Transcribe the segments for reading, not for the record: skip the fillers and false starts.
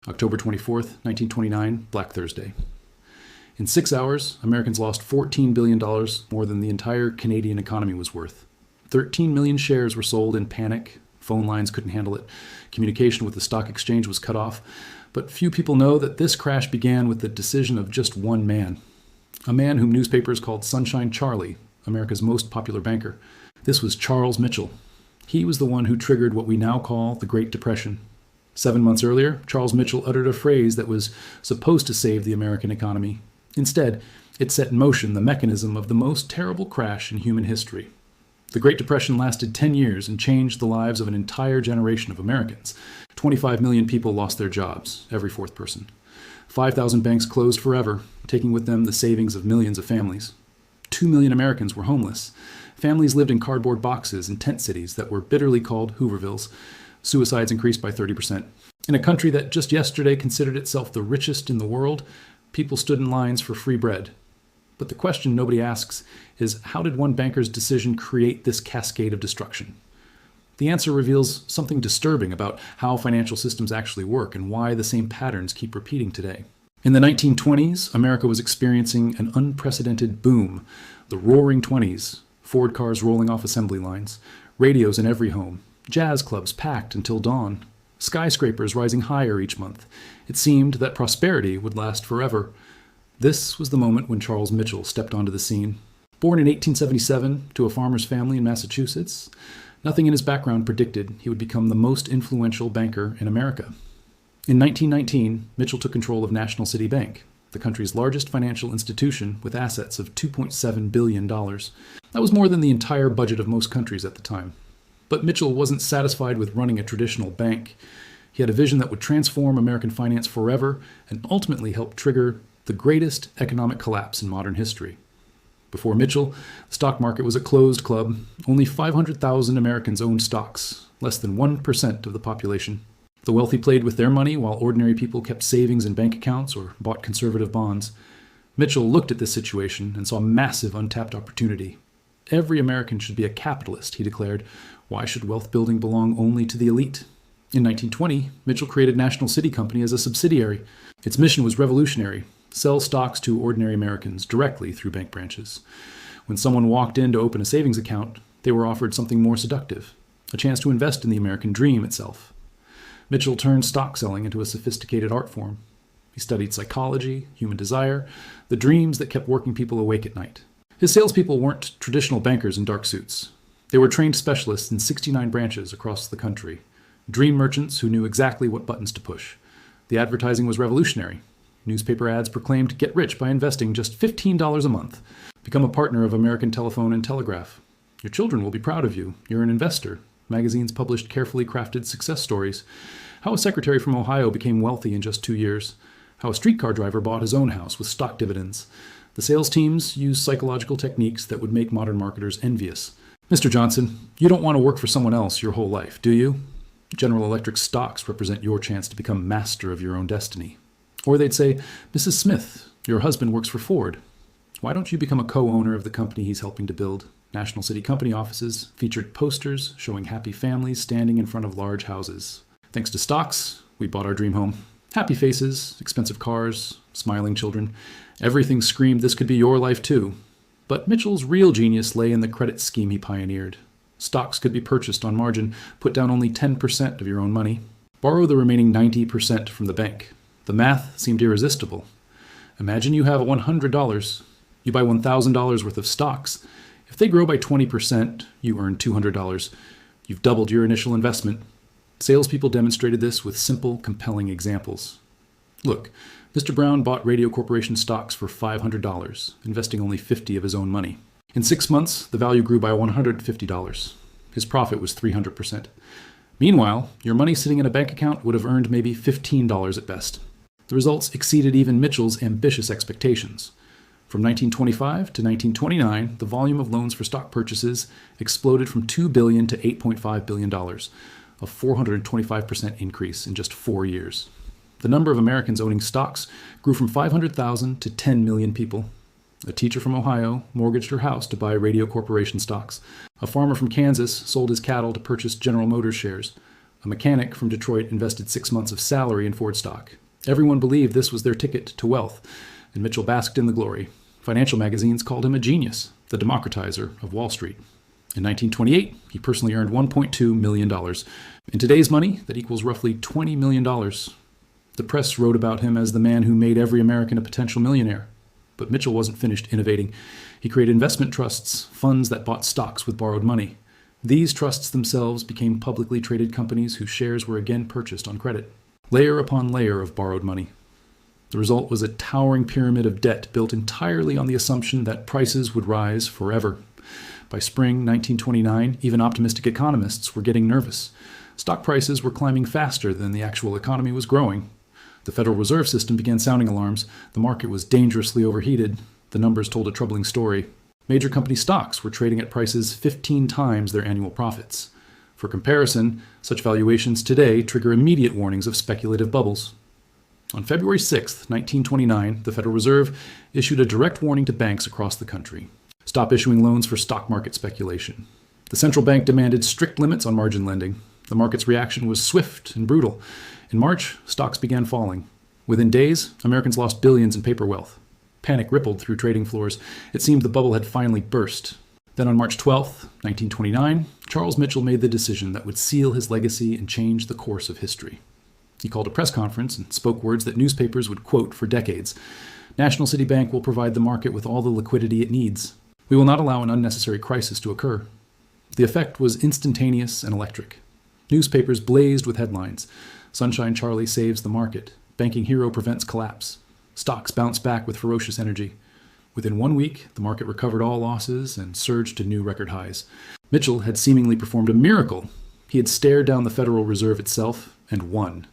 October 24th, 1929, Black Thursday. In 6 hours, Americans lost $14 billion, more than the entire Canadian economy was worth. 13 million shares were sold in panic. Phone lines couldn't handle it. Communication with the stock exchange was cut off. But few people know that this crash began with the decision of just one man. A man whom newspapers called Sunshine Charlie, America's most popular banker. This was Charles Mitchell. He was the one who triggered what we now call the Great Depression. 7 months earlier, Charles Mitchell uttered a phrase that was supposed to save the American economy. Instead, it set in motion the mechanism of the most terrible crash in human history. The Great Depression lasted 10 years and changed the lives of an entire generation of Americans. 25 million people lost their jobs, every fourth person. 5,000 banks closed forever, taking with them the savings of millions of families. 2 million Americans were homeless. Families lived in cardboard boxes in tent cities that were bitterly called Hoovervilles. Suicides increased by 30%. In a country that just yesterday considered itself the richest in the world, people stood in lines for free bread. But the question nobody asks is, how did one banker's decision create this cascade of destruction? The answer reveals something disturbing about how financial systems actually work and why the same patterns keep repeating today. In the 1920s, America was experiencing an unprecedented boom. The Roaring Twenties, Ford cars rolling off assembly lines, radios in every home, jazz clubs packed until dawn, skyscrapers rising higher each month. It seemed that prosperity would last forever. This was the moment when Charles Mitchell stepped onto the scene. Born in 1877 to a farmer's family in Massachusetts, nothing in his background predicted he would become the most influential banker in America. In 1919, Mitchell took control of National City Bank, the country's largest financial institution with assets of $2.7 billion. That was more than the entire budget of most countries at the time. But Mitchell wasn't satisfied with running a traditional bank. He had a vision that would transform American finance forever and ultimately help trigger the greatest economic collapse in modern history. Before Mitchell, the stock market was a closed club. Only 500,000 Americans owned stocks, less than 1% of the population. The wealthy played with their money while ordinary people kept savings in bank accounts or bought conservative bonds. Mitchell looked at this situation and saw massive untapped opportunity. Every American should be a capitalist, he declared. Why should wealth building belong only to the elite? In 1920, Mitchell created National City Company as a subsidiary. Its mission was revolutionary: sell stocks to ordinary Americans directly through bank branches. When someone walked in to open a savings account, they were offered something more seductive, a chance to invest in the American dream itself. Mitchell turned stock selling into a sophisticated art form. He studied psychology, human desire, the dreams that kept working people awake at night. His salespeople weren't traditional bankers in dark suits. They were trained specialists in 69 branches across the country, dream merchants who knew exactly what buttons to push. The advertising was revolutionary. Newspaper ads proclaimed, "Get rich by investing just $15 a month. Become a partner of American Telephone and Telegraph. Your children will be proud of you. You're an investor." Magazines published carefully crafted success stories. How a secretary from Ohio became wealthy in just 2 years. How a streetcar driver bought his own house with stock dividends. The sales teams used psychological techniques that would make modern marketers envious. "Mr. Johnson, you don't want to work for someone else your whole life, do you? General Electric stocks represent your chance to become master of your own destiny." Or they'd say, "Mrs. Smith, your husband works for Ford. Why don't you become a co-owner of the company he's helping to build?" National City Company offices featured posters showing happy families standing in front of large houses. Thanks to stocks, we bought our dream home. Happy faces, expensive cars, smiling children. Everything screamed this could be your life too. But Mitchell's real genius lay in the credit scheme he pioneered. Stocks could be purchased on margin. Put down only 10% of your own money. Borrow the remaining 90% from the bank. The math seemed irresistible. Imagine you have $100. You buy $1,000 worth of stocks. If they grow by 20%, you earn $200. You've doubled your initial investment. Salespeople demonstrated this with simple, compelling examples. Look, Mr. Brown bought Radio Corporation stocks for $500, investing only $50 of his own money. In 6 months, the value grew by $150. His profit was 300%. Meanwhile, your money sitting in a bank account would have earned maybe $15 at best. The results exceeded even Mitchell's ambitious expectations. From 1925 to 1929, the volume of loans for stock purchases exploded from $2 billion to $8.5 billion, a 425% increase in just 4 years. The number of Americans owning stocks grew from 500,000 to 10 million people. A teacher from Ohio mortgaged her house to buy Radio Corporation stocks. A farmer from Kansas sold his cattle to purchase General Motors shares. A mechanic from Detroit invested 6 months of salary in Ford stock. Everyone believed this was their ticket to wealth, and Mitchell basked in the glory. Financial magazines called him a genius, the democratizer of Wall Street. In 1928, he personally earned $1.2 million. In today's money, that equals roughly $20 million. The press wrote about him as the man who made every American a potential millionaire. But Mitchell wasn't finished innovating. He created investment trusts, funds that bought stocks with borrowed money. These trusts themselves became publicly traded companies whose shares were again purchased on credit. Layer upon layer of borrowed money. The result was a towering pyramid of debt built entirely on the assumption that prices would rise forever. By spring 1929, even optimistic economists were getting nervous. Stock prices were climbing faster than the actual economy was growing. The Federal Reserve System began sounding alarms. The market was dangerously overheated. The numbers told a troubling story. Major company stocks were trading at prices 15 times their annual profits. For comparison, such valuations today trigger immediate warnings of speculative bubbles. On February 6, 1929, the Federal Reserve issued a direct warning to banks across the country. Stop issuing loans for stock market speculation. The central bank demanded strict limits on margin lending. The market's reaction was swift and brutal. In March, stocks began falling. Within days, Americans lost billions in paper wealth. Panic rippled through trading floors. It seemed the bubble had finally burst. Then on March 12, 1929, Charles Mitchell made the decision that would seal his legacy and change the course of history. He called a press conference and spoke words that newspapers would quote for decades. National City Bank will provide the market with all the liquidity it needs. We will not allow an unnecessary crisis to occur. The effect was instantaneous and electric. Newspapers blazed with headlines. Sunshine Charlie saves the market. Banking hero prevents collapse. Stocks bounced back with ferocious energy. Within 1 week, the market recovered all losses and surged to new record highs. Mitchell had seemingly performed a miracle. He had stared down the Federal Reserve itself and won.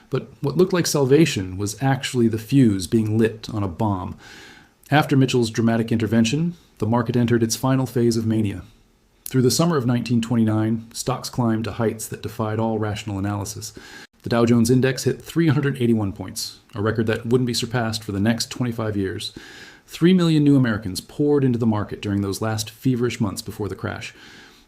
But what looked like salvation was actually the fuse being lit on a bomb. After Mitchell's dramatic intervention, the market entered its final phase of mania. Through the summer of 1929, stocks climbed to heights that defied all rational analysis. The Dow Jones Index hit 381 points, a record that wouldn't be surpassed for the next 25 years. 3 million new Americans poured into the market during those last feverish months before the crash.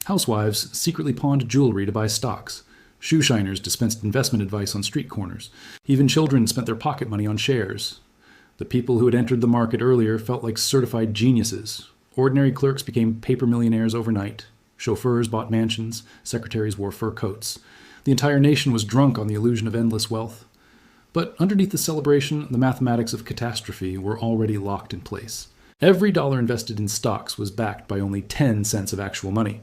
Housewives secretly pawned jewelry to buy stocks. Shoe shiners dispensed investment advice on street corners. Even children spent their pocket money on shares. The people who had entered the market earlier felt like certified geniuses. Ordinary clerks became paper millionaires overnight. Chauffeurs bought mansions. Secretaries wore fur coats. The entire nation was drunk on the illusion of endless wealth. But underneath the celebration, the mathematics of catastrophe were already locked in place. Every dollar invested in stocks was backed by only 10 cents of actual money.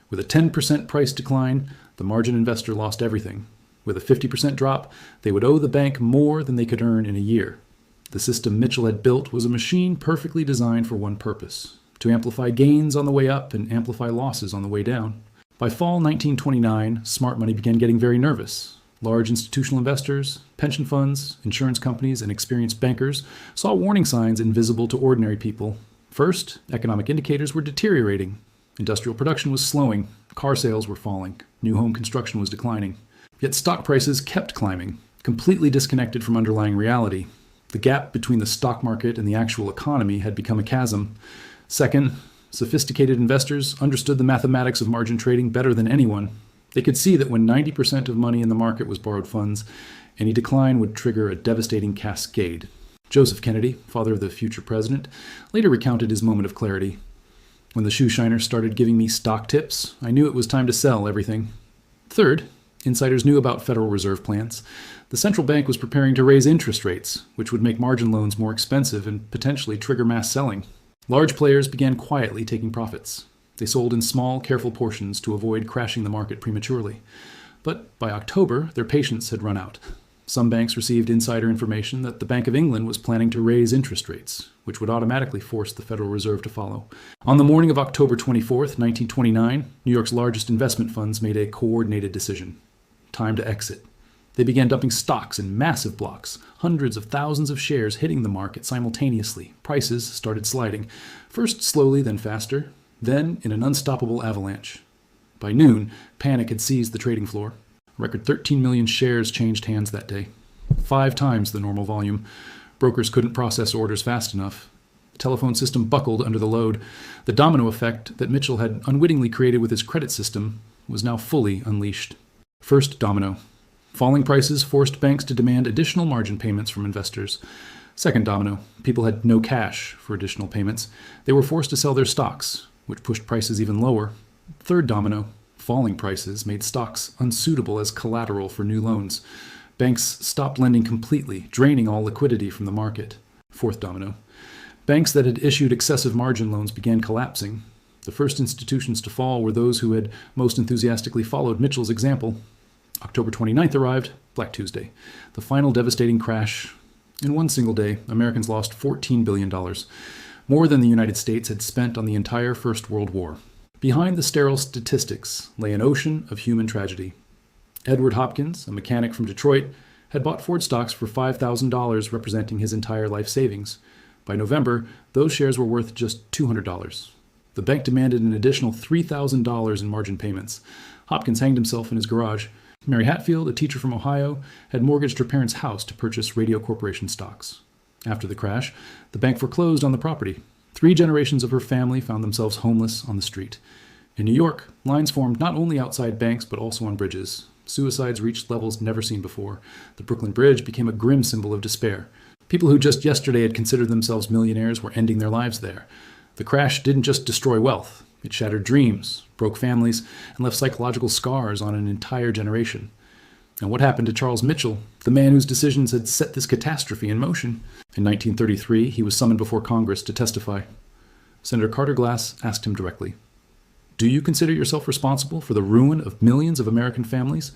With a 10% price decline, the margin investor lost everything. With a 50% drop, they would owe the bank more than they could earn in a year. The system Mitchell had built was a machine perfectly designed for one purpose: to amplify gains on the way up and amplify losses on the way down. By fall 1929, smart money began getting very nervous. Large institutional investors, pension funds, insurance companies, and experienced bankers saw warning signs invisible to ordinary people. First, economic indicators were deteriorating. Industrial production was slowing. Car sales were falling. New home construction was declining. Yet stock prices kept climbing, completely disconnected from underlying reality. The gap between the stock market and the actual economy had become a chasm. Second, sophisticated investors understood the mathematics of margin trading better than anyone. They could see that when 90% of money in the market was borrowed funds, any decline would trigger a devastating cascade. Joseph Kennedy, father of the future president, later recounted his moment of clarity. When the shoe shiner started giving me stock tips, I knew it was time to sell everything. Third, insiders knew about Federal Reserve plans. The central bank was preparing to raise interest rates, which would make margin loans more expensive and potentially trigger mass selling. Large players began quietly taking profits. They sold in small, careful portions to avoid crashing the market prematurely. But by October, their patience had run out. Some banks received insider information that the Bank of England was planning to raise interest rates, which would automatically force the Federal Reserve to follow. On the morning of October 24, 1929, New York's largest investment funds made a coordinated decision. Time to exit. They began dumping stocks in massive blocks, hundreds of thousands of shares hitting the market simultaneously. Prices started sliding, first slowly, then faster, then in an unstoppable avalanche. By noon, panic had seized the trading floor. A record 13 million shares changed hands that day, 5 times the normal volume. Brokers couldn't process orders fast enough. The telephone system buckled under the load. The domino effect that Mitchell had unwittingly created with his credit system was now fully unleashed. First domino. Falling prices forced banks to demand additional margin payments from investors. Second domino. People had no cash for additional payments. They were forced to sell their stocks, which pushed prices even lower. Third domino. Falling prices made stocks unsuitable as collateral for new loans. Banks stopped lending completely, draining all liquidity from the market. Fourth domino. Banks that had issued excessive margin loans began collapsing. The first institutions to fall were those who had most enthusiastically followed Mitchell's example. October 29th arrived, Black Tuesday, the final devastating crash. In one single day, Americans lost $14 billion, more than the United States had spent on the entire First World War. Behind the sterile statistics lay an ocean of human tragedy. Edward Hopkins, a mechanic from Detroit, had bought Ford stocks for $5,000, representing his entire life savings. By November, those shares were worth just $200. The bank demanded an additional $3,000 in margin payments. Hopkins hanged himself in his garage. Mary Hatfield, a teacher from Ohio, had mortgaged her parents' house to purchase Radio Corporation stocks. After the crash, the bank foreclosed on the property. 3 generations of her family found themselves homeless on the street. In New York, lines formed not only outside banks but also on bridges. Suicides reached levels never seen before. The Brooklyn Bridge became a grim symbol of despair. People who just yesterday had considered themselves millionaires were ending their lives there. The crash didn't just destroy wealth. It shattered dreams, broke families, and left psychological scars on an entire generation. And what happened to Charles Mitchell, the man whose decisions had set this catastrophe in motion? In 1933, he was summoned before Congress to testify. Senator Carter Glass asked him directly, "Do you consider yourself responsible for the ruin of millions of American families?"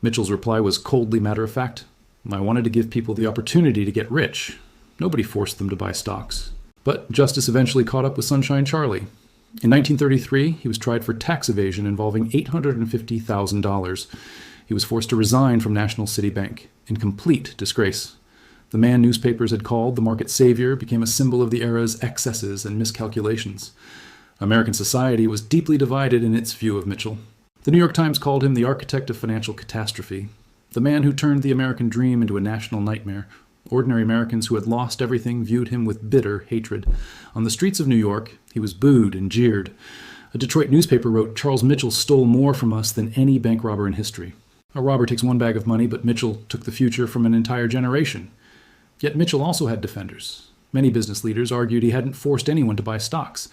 Mitchell's reply was coldly matter-of-fact. "I wanted to give people the opportunity to get rich. Nobody forced them to buy stocks." But justice eventually caught up with Sunshine Charlie. In 1933, he was tried for tax evasion involving $850,000. He was forced to resign from National City Bank, in complete disgrace. The man newspapers had called the market savior became a symbol of the era's excesses and miscalculations. American society was deeply divided in its view of Mitchell. The New York Times called him the architect of financial catastrophe, the man who turned the American dream into a national nightmare. Ordinary Americans who had lost everything viewed him with bitter hatred. On the streets of New York, he was booed and jeered. A Detroit newspaper wrote, "Charles Mitchell stole more from us than any bank robber in history. A robber takes one bag of money, but Mitchell took the future from an entire generation." Yet Mitchell also had defenders. Many business leaders argued he hadn't forced anyone to buy stocks.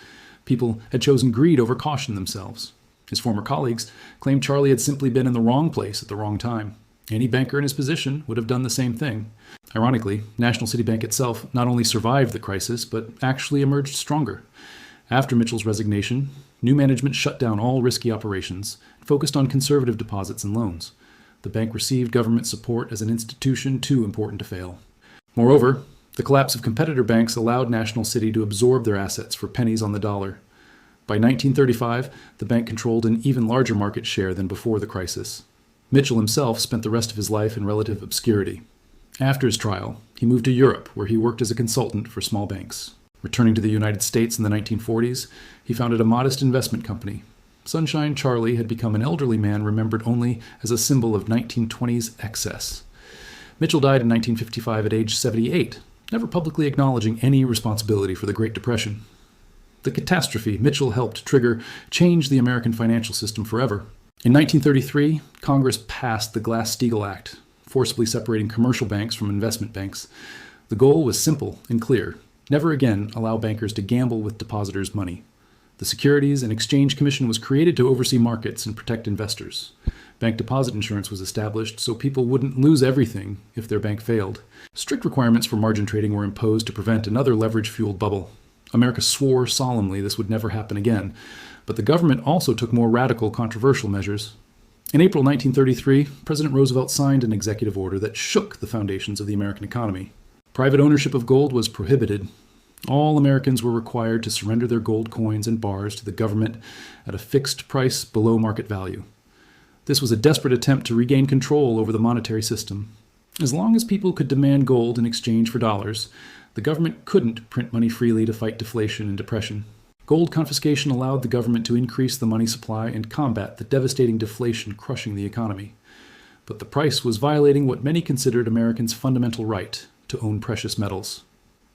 People had chosen greed over caution themselves. His former colleagues claimed Charlie had simply been in the wrong place at the wrong time. Any banker in his position would have done the same thing. Ironically, National City Bank itself not only survived the crisis, but actually emerged stronger. After Mitchell's resignation, new management shut down all risky operations and focused on conservative deposits and loans. The bank received government support as an institution too important to fail. Moreover, the collapse of competitor banks allowed National City to absorb their assets for pennies on the dollar. By 1935, the bank controlled an even larger market share than before the crisis. Mitchell himself spent the rest of his life in relative obscurity. After his trial, he moved to Europe, where he worked as a consultant for small banks. Returning to the United States in the 1940s, he founded a modest investment company. Sunshine Charlie had become an elderly man remembered only as a symbol of 1920s excess. Mitchell died in 1955 at age 78, never publicly acknowledging any responsibility for the Great Depression. The catastrophe Mitchell helped trigger changed the American financial system forever. In 1933, Congress passed the Glass-Steagall Act, forcibly separating commercial banks from investment banks. The goal was simple and clear: never again allow bankers to gamble with depositors' money. The Securities and Exchange Commission was created to oversee markets and protect investors. Bank deposit insurance was established so people wouldn't lose everything if their bank failed. Strict requirements for margin trading were imposed to prevent another leverage-fueled bubble. America swore solemnly this would never happen again, but the government also took more radical, controversial measures. In April 1933, President Roosevelt signed an executive order that shook the foundations of the American economy. Private ownership of gold was prohibited. All Americans were required to surrender their gold coins and bars to the government at a fixed price below market value. This was a desperate attempt to regain control over the monetary system. As long as people could demand gold in exchange for dollars, the government couldn't print money freely to fight deflation and depression. Gold confiscation allowed the government to increase the money supply and combat the devastating deflation crushing the economy. But the price was violating what many considered Americans' fundamental right to own precious metals.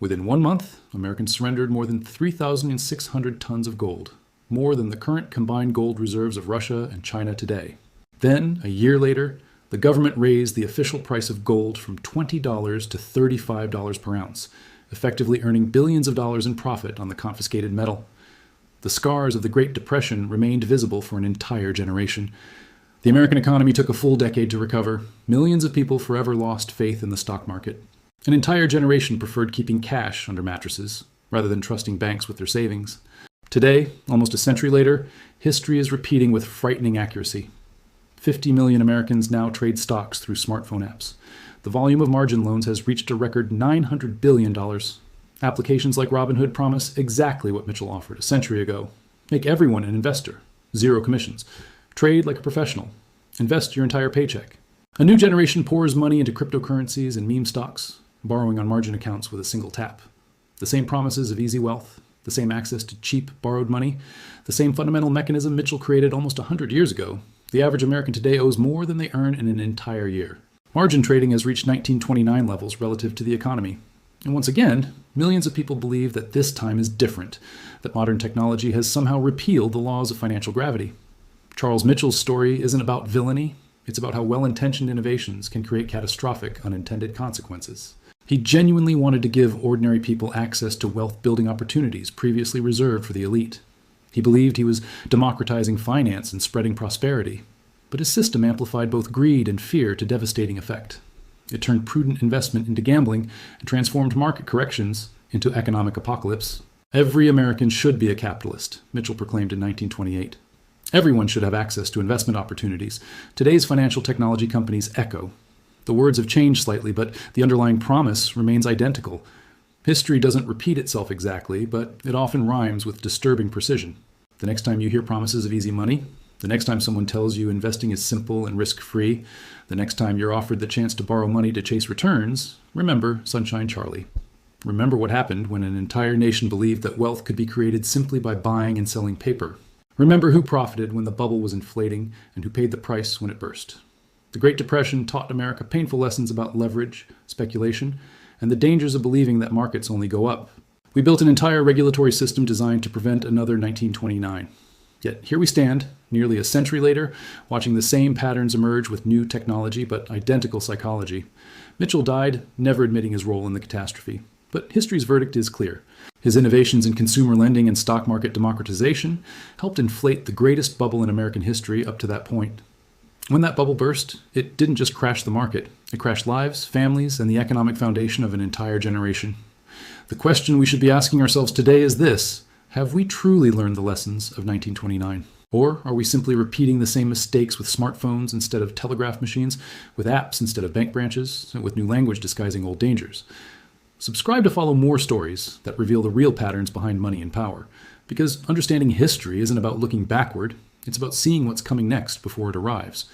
Within 1 month, Americans surrendered more than 3,600 tons of gold, more than the current combined gold reserves of Russia and China today. Then, a year later, the government raised the official price of gold from $20 to $35 per ounce, effectively earning billions of dollars in profit on the confiscated metal. The scars of the Great Depression remained visible for an entire generation. The American economy took a full decade to recover. Millions of people forever lost faith in the stock market. An entire generation preferred keeping cash under mattresses, rather than trusting banks with their savings. Today, almost a century later, history is repeating with frightening accuracy. 50 million Americans now trade stocks through smartphone apps. The volume of margin loans has reached a record $900 billion. Applications like Robinhood promise exactly what Mitchell offered a century ago. Make everyone an investor. 0 commissions. Trade like a professional. Invest your entire paycheck. A new generation pours money into cryptocurrencies and meme stocks, borrowing on margin accounts with a single tap. The same promises of easy wealth, the same access to cheap borrowed money, the same fundamental mechanism Mitchell created almost 100 years ago. The average American today owes more than they earn in an entire year. Margin trading has reached 1929 levels relative to the economy. And once again, millions of people believe that this time is different, that modern technology has somehow repealed the laws of financial gravity. Charles Mitchell's story isn't about villainy, it's about how well-intentioned innovations can create catastrophic unintended consequences. He genuinely wanted to give ordinary people access to wealth-building opportunities previously reserved for the elite. He believed he was democratizing finance and spreading prosperity, but his system amplified both greed and fear to devastating effect. It turned prudent investment into gambling and transformed market corrections into economic apocalypse. Every American should be a capitalist, Mitchell proclaimed in 1928. Everyone should have access to investment opportunities. Today's financial technology companies echo. The words have changed slightly, but the underlying promise remains identical. History doesn't repeat itself exactly, but it often rhymes with disturbing precision. The next time you hear promises of easy money, the next time someone tells you investing is simple and risk-free, the next time you're offered the chance to borrow money to chase returns, remember Sunshine Charlie. Remember what happened when an entire nation believed that wealth could be created simply by buying and selling paper. Remember who profited when the bubble was inflating and who paid the price when it burst. The Great Depression taught America painful lessons about leverage, speculation, and the dangers of believing that markets only go up. We built an entire regulatory system designed to prevent another 1929. Yet here we stand, nearly a century later, watching the same patterns emerge with new technology but identical psychology. Mitchell died, never admitting his role in the catastrophe. But history's verdict is clear. His innovations in consumer lending and stock market democratization helped inflate the greatest bubble in American history up to that point. When that bubble burst, it didn't just crash the market. It crashed lives, families, and the economic foundation of an entire generation. The question we should be asking ourselves today is this: have we truly learned the lessons of 1929? Or are we simply repeating the same mistakes with smartphones instead of telegraph machines, with apps instead of bank branches, and with new language disguising old dangers? Subscribe to follow more stories that reveal the real patterns behind money and power, because understanding history isn't about looking backward, it's about seeing what's coming next before it arrives.